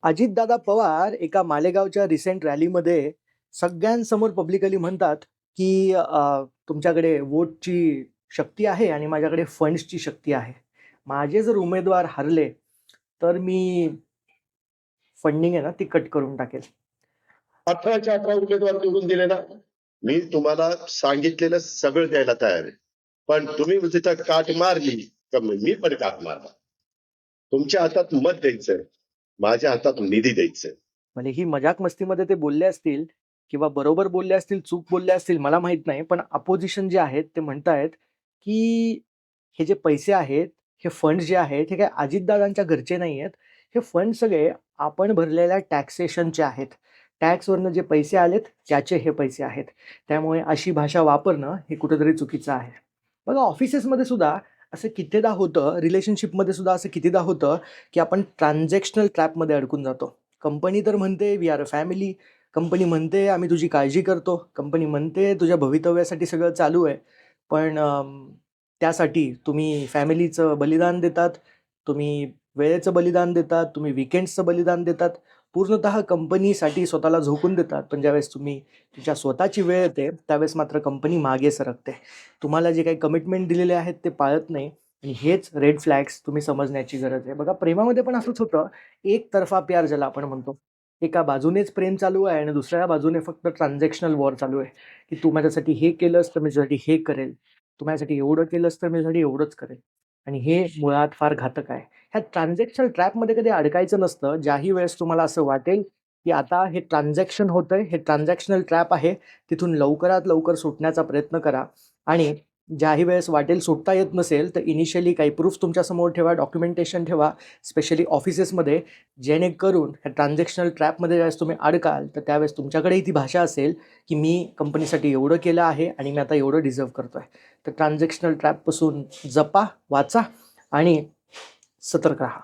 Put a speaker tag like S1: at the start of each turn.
S1: अजितदादा पवार एका मालेगावच्या रिसेंट रॅलीमध्ये सगळ्यांसमोर पब्लिकली म्हणतात की तुमच्याकडे वोटची शक्ती आहे आणि माझ्याकडे फंड्सची शक्ती आहे. माझे जर उमेदवार हरले तर मी फंडिंग आहे ना ती कट करून टाकेल.
S2: 18च्या 18 उमेदवार निवडून दिले ना. मी तुम्हाला सांगितलेलं सगळं द्यायला तयार आहे, पण तुम्ही तिथं काट मारली तर मी पण काट मारणार. तुमच्या हातात मत द्यायचंय, माझ्या हातात निधी द्यायचंय.
S1: म्हणजे ही मजाक मस्तीमध्ये ते बोलले असतील किंवा बरोबर बोलले असतील, चूक बोलले असतील, मला माहित नाही. पण अपोजिशन जे आहेत ते म्हणतायत की हे जे पैसे आहेत, हे फंड जे आहेत, हे काय अजितदादांच्या घरचे नाही आहेत. हे फंड सगळे आपण भरलेल्या टॅक्सेशनचे आहेत. टॅक्सवरनं जे पैसे आलेत त्याचे हे पैसे आहेत. त्यामुळे अशी भाषा वापरणं हे कुठेतरी चुकीचं आहे. बघा, ऑफिसेसमध्ये सुद्धा असं कितीदा होतं, रिलेशनशिपमध्ये सुद्धा असं कितीदा होतं की आपण ट्रान्झॅक्शनल ट्रॅपमध्ये अडकून जातो. कंपनी तर म्हणते we are a family, company म्हणते आम्ही तुझी काळजी करतो, कंपनी म्हणते तुझ्या भवितव्यासाठी सगळं चालू आहे. पण त्यासाठी तुम्ही फॅमिलीचं बलिदान देतात, तुम्ही वेळेचं बलिदान देतात, तुम्ही विकेंड्सचं बलिदान देतात, पूर्णतः कंपनीसाठी स्वतःला झोकून देतात. पण ज्यावेळेस तुमच्या स्वतःची वेळ येते त्यावेळेस मात्र कंपनी मागे सरकते. तुम्हाला जे काही कमिटमेंट दिलेले आहेत ते पाळत नाही. आणि हेच रेड फ्लॅग्स तुम्ही समजण्याची गरज आहे. बघा, प्रेमामध्ये पण असंच होतं. एकतर्फा प्यार ज्याला आपण म्हणतो. एका बाजूनेच प्रेम चालू आहे आणि दुसऱ्या बाजूने फक्त ट्रान्झॅक्शनल वॉर चालू आहे, की तू माझ्यासाठी हे केलंस तर मी तुझ्यासाठी हे करेल. तू माझ्यासाठी एवढं केलंस तर मी तुझ्यासाठी एवढंच करेल. आणि हे मुळात फार घातक आहे. ह्या ट्रान्झॅक्शनल ट्रॅपमध्ये कधी अडकायचं नसतं. ज्याही वेळेस तुम्हाला असं वाटेल, की आता हे ट्रान्झॅक्शन होतंय, हे ट्रान्झॅक्शनल ट्रॅप आहे, तिथून लवकरात लवकर सुटण्याचा प्रयत्न करा. आणि ज्याही वेळेस वाटेल सुटता येत नसेल तर इनिशियली काही प्रूफ तुमच्यासमोर ठेवा, डॉक्युमेंटेशन ठेवा, स्पेशली ऑफिसेसमध्ये. जेणेकरून ह्या ट्रान्झॅक्शनल ट्रॅपमध्ये ज्यावेळेस तुम्ही अडकाल तर त्यावेळेस तुमच्याकडेही ती भाषा असेल की मी कंपनीसाठी एवढं केलं आहे आणि मी आता एवढं डिझर्व करतोय. तर ट्रान्झॅक्शनल ट्रॅपपासून जपा, वाचा आणि सतर्क राहा.